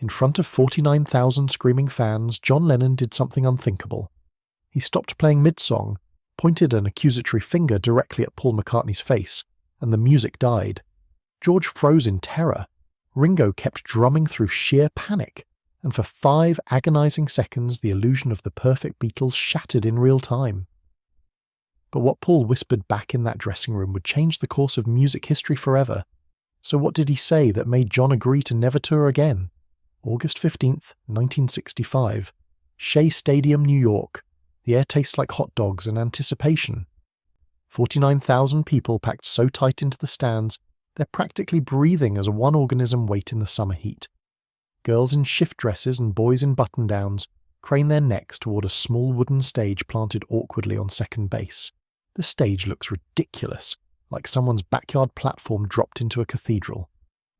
In front of 49,000 screaming fans, John Lennon did something unthinkable. He stopped playing mid-song, pointed an accusatory finger directly at Paul McCartney's face, and the music died. George froze in terror. Ringo kept drumming through sheer panic, and for 5 agonizing seconds the illusion of the perfect Beatles shattered in real time. But what Paul whispered back in that dressing room would change the course of music history forever. So what did he say that made John agree to never tour again? August 15th, 1965. Shea Stadium, New York. The air tastes like hot dogs and anticipation. 49,000 people packed so tight into the stands, they're practically breathing as one organism wait in the summer heat. Girls in shift dresses and boys in button-downs crane their necks toward a small wooden stage planted awkwardly on second base. The stage looks ridiculous, like someone's backyard platform dropped into a cathedral.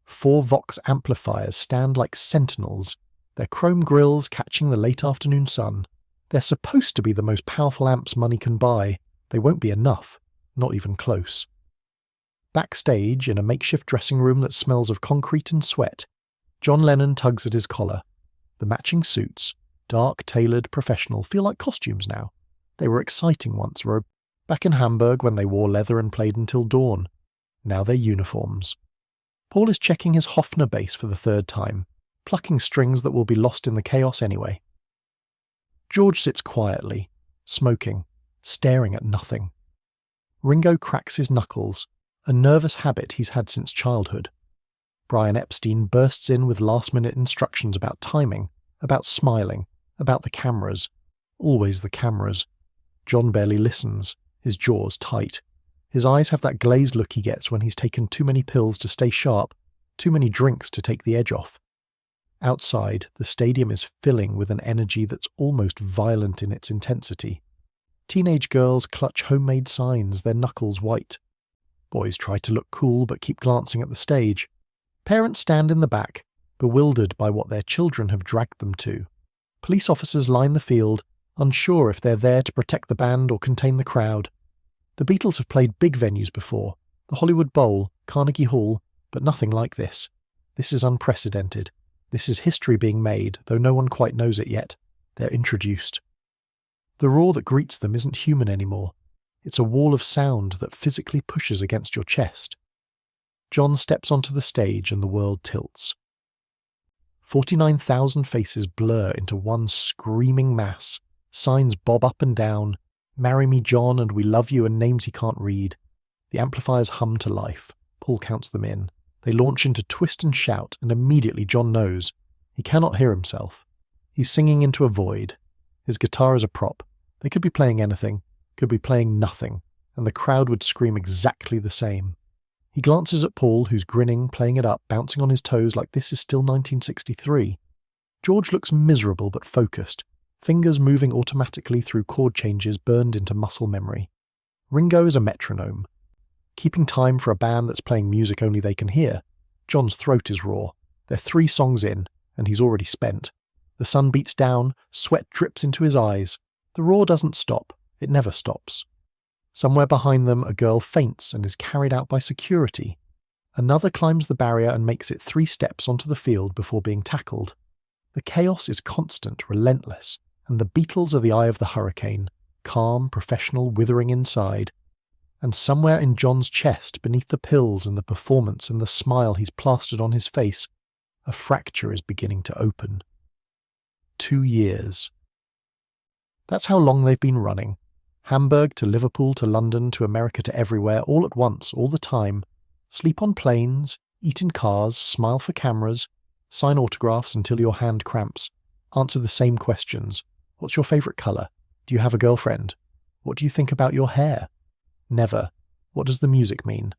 4 Vox amplifiers stand like sentinels, their chrome grills catching the late afternoon sun. They're supposed to be the most powerful amps money can buy. They won't be enough, not even close. Backstage, in a makeshift dressing room that smells of concrete and sweat, John Lennon tugs at his collar. The matching suits, dark, tailored, professional, feel like costumes now. They were exciting once, were back in Hamburg when they wore leather and played until dawn. Now they're uniforms. Paul is checking his Hofner bass for the 3rd time, plucking strings that will be lost in the chaos anyway. George sits quietly, smoking, staring at nothing. Ringo cracks his knuckles, a nervous habit he's had since childhood. Brian Epstein bursts in with last-minute instructions about timing, about smiling, about the cameras. Always the cameras. John barely listens, his jaws tight. His eyes have that glazed look he gets when he's taken too many pills to stay sharp, too many drinks to take the edge off. Outside, the stadium is filling with an energy that's almost violent in its intensity. Teenage girls clutch homemade signs, their knuckles white. Boys try to look cool but keep glancing at the stage. Parents stand in the back, bewildered by what their children have dragged them to. Police officers line the field, unsure if they're there to protect the band or contain the crowd. The Beatles have played big venues before, the Hollywood Bowl, Carnegie Hall, but nothing like this. This is unprecedented. This is history being made, though no one quite knows it yet. They're introduced. The roar that greets them isn't human anymore. It's a wall of sound that physically pushes against your chest. John steps onto the stage and the world tilts. 49,000 faces blur into one screaming mass. Signs bob up and down. Marry me, John, and we love you, and names he can't read. The amplifiers hum to life. Paul counts them in. They launch into twist and shout, and immediately John knows. He cannot hear himself. He's singing into a void. His guitar is a prop. They could be playing anything, could be playing nothing, and the crowd would scream exactly the same. He glances at Paul, who's grinning, playing it up, bouncing on his toes like this is still 1963. George looks miserable but focused, fingers moving automatically through chord changes burned into muscle memory. Ringo is a metronome. Keeping time for a band that's playing music only they can hear. John's throat is raw. They're 3 songs in, and he's already spent. The sun beats down, sweat drips into his eyes. The roar doesn't stop. It never stops. Somewhere behind them, a girl faints and is carried out by security. Another climbs the barrier and makes it 3 steps onto the field before being tackled. The chaos is constant, relentless, and the Beatles are the eye of the hurricane, calm, professional, withering inside. And somewhere in John's chest, beneath the pills and the performance and the smile he's plastered on his face, a fracture is beginning to open. 2 years. That's how long they've been running. Hamburg to Liverpool to London to America to everywhere, all at once, all the time. Sleep on planes, eat in cars, smile for cameras, sign autographs until your hand cramps, answer the same questions. What's your favourite colour? Do you have a girlfriend? What do you think about your hair? Never. What does the music mean?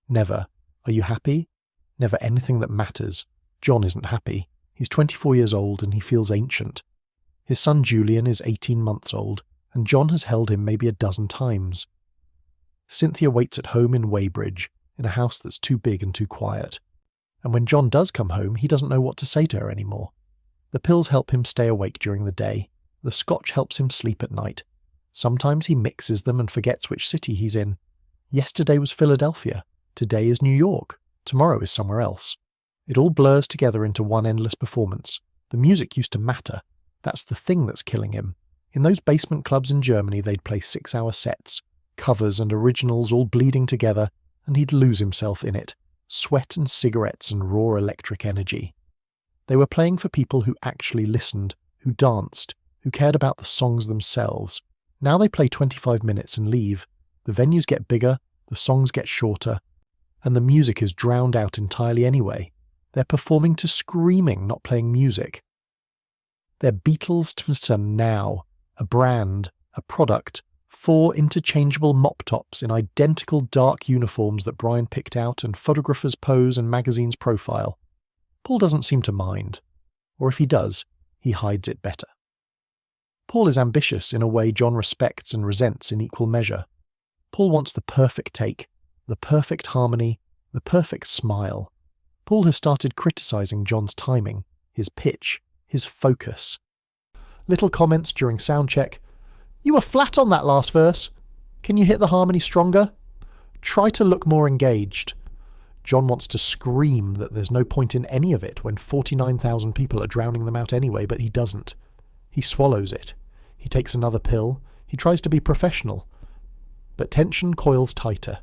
Never. Are you happy? Never anything that matters. John isn't happy. He's 24 years old and he feels ancient. His son Julian is 18 months old, and John has held him maybe a dozen times. Cynthia waits at home in Weybridge, in a house that's too big and too quiet. And when John does come home, he doesn't know what to say to her anymore. The pills help him stay awake during the day. The scotch helps him sleep at night. Sometimes he mixes them and forgets which city he's in. Yesterday was Philadelphia. Today is New York. Tomorrow is somewhere else. It all blurs together into one endless performance. The music used to matter. That's the thing that's killing him. In those basement clubs in Germany, they'd play 6-hour sets, covers and originals all bleeding together, and he'd lose himself in it. Sweat and cigarettes and raw electric energy. They were playing for people who actually listened, who danced, who cared about the songs themselves. Now they play 25 minutes and leave. The venues get bigger, the songs get shorter, and the music is drowned out entirely anyway. They're performing to screaming, not playing music. They're Beatles to now, a brand, a product, 4 interchangeable mop tops in identical dark uniforms that Brian picked out and photographers pose and magazines profile. Paul doesn't seem to mind. Or if he does, he hides it better. Paul is ambitious in a way John respects and resents in equal measure. Paul wants the perfect take, the perfect harmony, the perfect smile. Paul has started criticising John's timing, his pitch, his focus. Little comments during sound check. You were flat on that last verse. Can you hit the harmony stronger? Try to look more engaged. John wants to scream that there's no point in any of it when 49,000 people are drowning them out anyway, but he doesn't. He swallows it. He takes another pill. He tries to be professional. But tension coils tighter.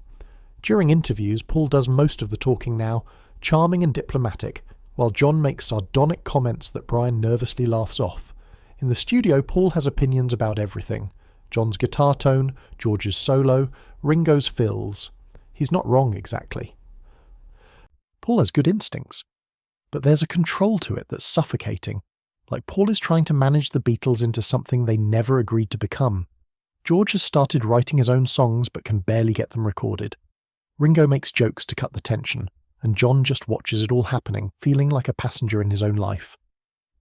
During interviews, Paul does most of the talking now, charming and diplomatic, while John makes sardonic comments that Brian nervously laughs off. In the studio, Paul has opinions about everything. John's guitar tone, George's solo, Ringo's fills. He's not wrong exactly. Paul has good instincts, but there's a control to it that's suffocating, like Paul is trying to manage the Beatles into something they never agreed to become. George has started writing his own songs but can barely get them recorded. Ringo makes jokes to cut the tension, and John just watches it all happening, feeling like a passenger in his own life.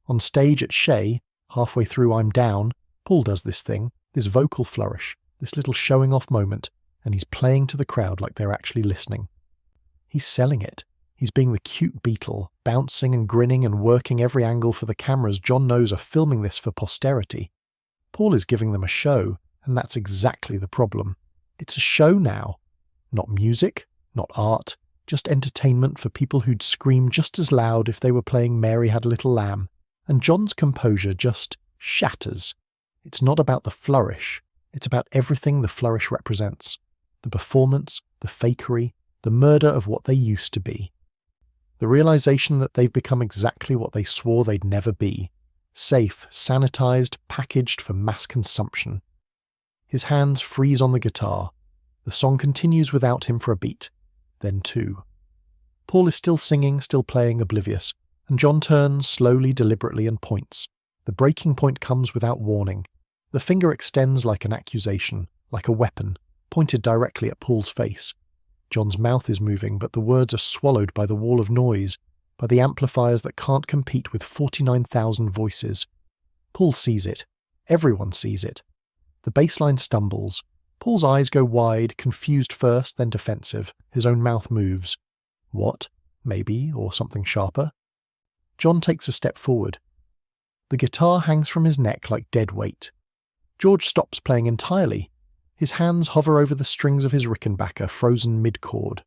On stage at Shea, halfway through I'm Down, Paul does this thing, this vocal flourish, this little showing off moment, and he's playing to the crowd like they're actually listening. He's selling it. He's being the cute Beatle, bouncing and grinning and working every angle for the cameras John knows are filming this for posterity. Paul is giving them a show, and that's exactly the problem. It's a show now. Not music, not art, just entertainment for people who'd scream just as loud if they were playing Mary Had a Little Lamb. And John's composure just shatters. It's not about the flourish. It's about everything the flourish represents. The performance, the fakery, the murder of what they used to be. The realization that they've become exactly what they swore they'd never be. Safe, sanitized, packaged for mass consumption. His hands freeze on the guitar. The song continues without him for a beat, then 2. Paul is still singing, still playing, oblivious, and John turns slowly, deliberately, and points. The breaking point comes without warning. The finger extends like an accusation, like a weapon, pointed directly at Paul's face. John's mouth is moving, but the words are swallowed by the wall of noise, by the amplifiers that can't compete with 49,000 voices. Paul sees it. Everyone sees it. The bass line stumbles. Paul's eyes go wide, confused first, then defensive. His own mouth moves. What? Maybe, or something sharper? John takes a step forward. The guitar hangs from his neck like dead weight. George stops playing entirely. His hands hover over the strings of his Rickenbacker, frozen mid-chord.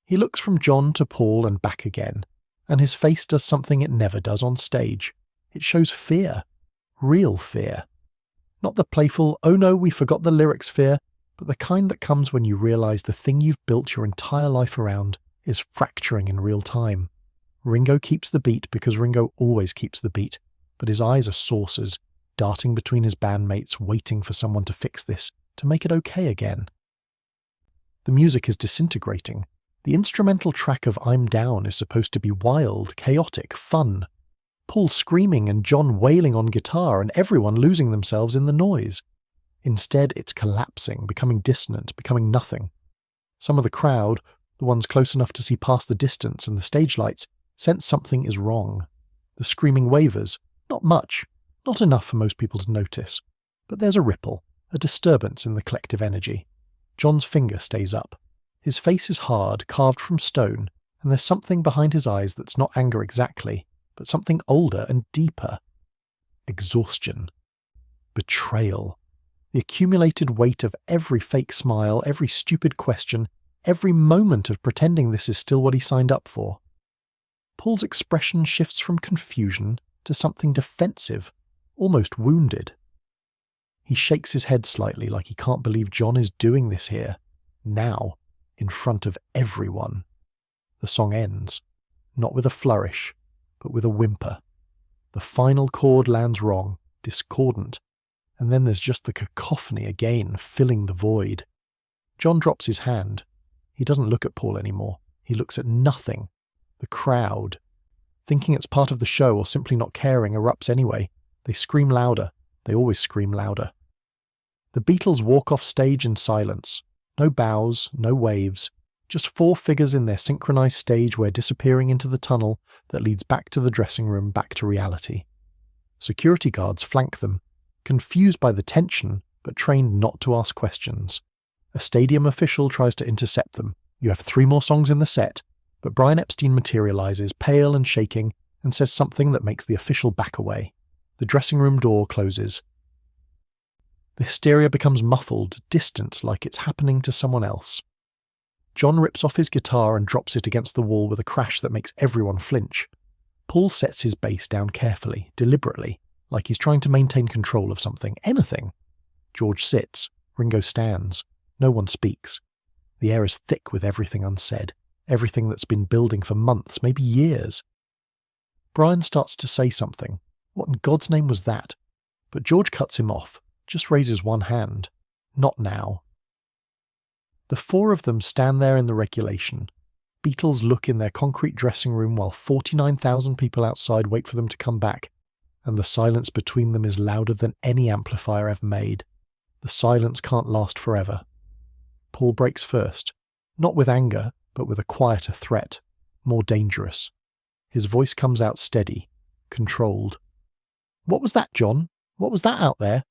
He looks from John to Paul and back again, and his face does something it never does on stage. It shows fear. Real fear. Not the playful, oh no, we forgot the lyrics fear, but the kind that comes when you realise the thing you've built your entire life around is fracturing in real time. Ringo keeps the beat because Ringo always keeps the beat, but his eyes are saucers, darting between his bandmates, waiting for someone to fix this, to make it okay again. The music is disintegrating. The instrumental track of I'm Down is supposed to be wild, chaotic, fun. Paul screaming and John wailing on guitar and everyone losing themselves in the noise. Instead, it's collapsing, becoming dissonant, becoming nothing. Some of the crowd, the ones close enough to see past the distance and the stage lights, sense something is wrong. The screaming wavers, not much, not enough for most people to notice, but there's a ripple, a disturbance in the collective energy. John's finger stays up. His face is hard, carved from stone, and there's something behind his eyes that's not anger exactly, but something older and deeper. Exhaustion. Betrayal. The accumulated weight of every fake smile, every stupid question, every moment of pretending this is still what he signed up for. Paul's expression shifts from confusion to something defensive, almost wounded. He shakes his head slightly like he can't believe John is doing this here, now, in front of everyone. The song ends, not with a flourish, but with a whimper. The final chord lands wrong, discordant, and then there's just the cacophony again, filling the void. John drops his hand. He doesn't look at Paul anymore. He looks at nothing. The crowd, thinking it's part of the show or simply not caring, erupts anyway. They scream louder. They always scream louder. The Beatles walk off stage in silence. No bows, no waves. Just four figures in their synchronized stage wear disappearing into the tunnel that leads back to the dressing room, back to reality. Security guards flank them, confused by the tension, but trained not to ask questions. A stadium official tries to intercept them. You have 3 more songs in the set, but Brian Epstein materializes, pale and shaking, and says something that makes the official back away. The dressing room door closes. The hysteria becomes muffled, distant, like it's happening to someone else. John rips off his guitar and drops it against the wall with a crash that makes everyone flinch. Paul sets his bass down carefully, deliberately, like he's trying to maintain control of something, anything. George sits. Ringo stands. No one speaks. The air is thick with everything unsaid, everything that's been building for months, maybe years. Brian starts to say something. What in God's name was that? But George cuts him off, just raises one hand. Not now. The 4 of them stand there in the regulation. Beatles look in their concrete dressing room while 49,000 people outside wait for them to come back, and the silence between them is louder than any amplifier ever made. The silence can't last forever. Paul breaks first, not with anger, but with a quieter threat, more dangerous. His voice comes out steady, controlled. "What was that, John? What was that out there?"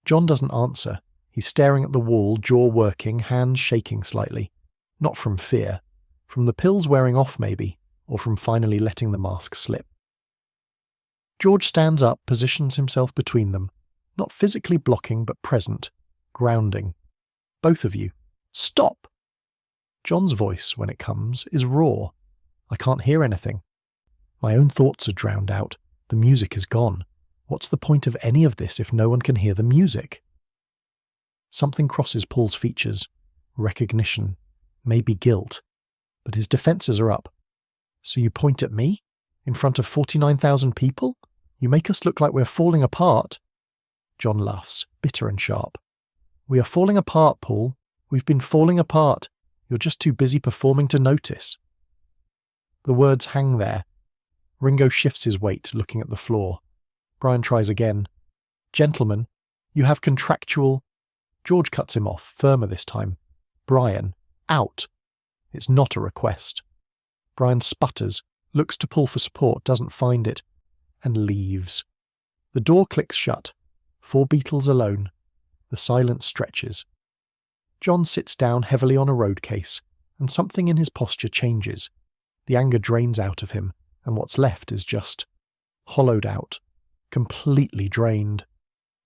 John doesn't answer. He's staring at the wall, jaw working, hands shaking slightly. Not from fear. From the pills wearing off, maybe, or from finally letting the mask slip. George stands up, positions himself between them, not physically blocking, but present, grounding. "Both of you, stop!" John's voice, when it comes, is raw. I can't hear anything. My own thoughts are drowned out. The music is gone. What's the point of any of this if no one can hear the music? Something crosses Paul's features. Recognition. Maybe guilt. But his defences are up. "So you point at me? In front of 49,000 people? You make us look like we're falling apart." John laughs, bitter and sharp. "We are falling apart, Paul. We've been falling apart. You're just too busy performing to notice." The words hang there. Ringo shifts his weight, looking at the floor. Brian tries again. "Gentlemen, you have contractual..." George cuts him off, firmer this time. "Brian, out." It's not a request. Brian sputters, looks to Paul for support, doesn't find it, and leaves. The door clicks shut. 4 Beatles alone. The silence stretches. John sits down heavily on a road case, and something in his posture changes. The anger drains out of him, and what's left is just hollowed out, completely drained.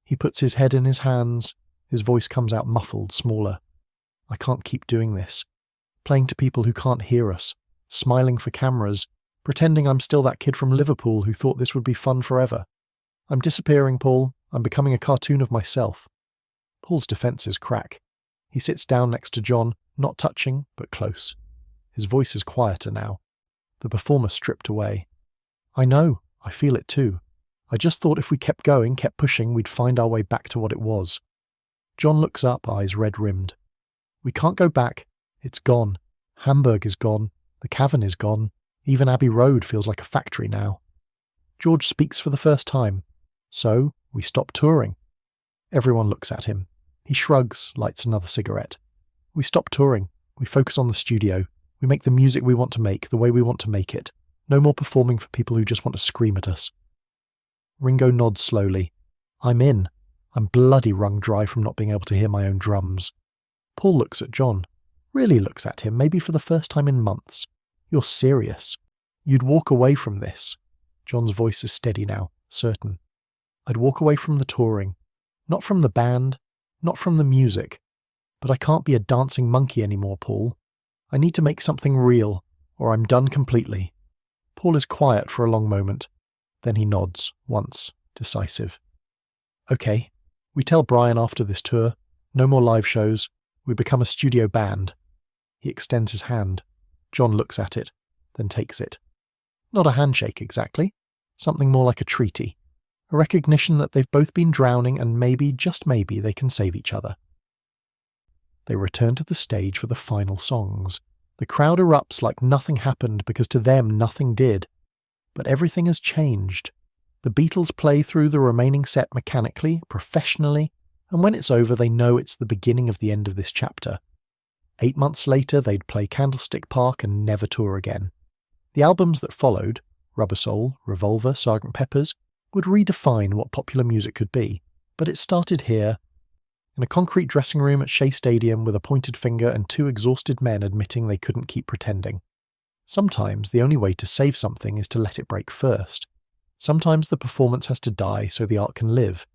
He puts his head in his hands. His voice comes out muffled, smaller. "I can't keep doing this. Playing to people who can't hear us, smiling for cameras, pretending I'm still that kid from Liverpool who thought this would be fun forever. I'm disappearing, Paul. I'm becoming a cartoon of myself." Paul's defences crack. He sits down next to John, not touching, but close. His voice is quieter now. The performer stripped away. "I know. I feel it too. I just thought if we kept going, kept pushing, we'd find our way back to what it was." John looks up, eyes red-rimmed. "We can't go back. It's gone. Hamburg is gone. The cavern is gone. Even Abbey Road feels like a factory now." George speaks for the first time. "So, we stop touring." Everyone looks at him. He shrugs, lights another cigarette. "We stop touring. We focus on the studio. We make the music we want to make, the way we want to make it. No more performing for people who just want to scream at us." Ringo nods slowly. "I'm in. I'm bloody wrung dry from not being able to hear my own drums." Paul looks at John. Really looks at him, maybe for the first time in months. "You're serious. You'd walk away from this." John's voice is steady now, certain. "I'd walk away from the touring. Not from the band, not from the music. But I can't be a dancing monkey anymore, Paul. I need to make something real, or I'm done completely." Paul is quiet for a long moment. Then he nods, once, decisive. Okay, we tell Brian after this tour, no more live shows, we become a studio band. He extends his hand. John looks at it, then takes it. Not a handshake exactly, something more like a treaty. A recognition that they've both been drowning and maybe, just maybe, they can save each other. They return to the stage for the final songs. The crowd erupts like nothing happened because to them nothing did. But everything has changed. The Beatles play through the remaining set mechanically, professionally, and when it's over they know it's the beginning of the end of this chapter. 8 months later they'd play Candlestick Park and never tour again. The albums that followed, Rubber Soul, Revolver, Sgt. Pepper's, would redefine what popular music could be, but it started here, in a concrete dressing room at Shea Stadium with a pointed finger and 2 exhausted men admitting they couldn't keep pretending. Sometimes the only way to save something is to let it break first. Sometimes the performance has to die so the art can live.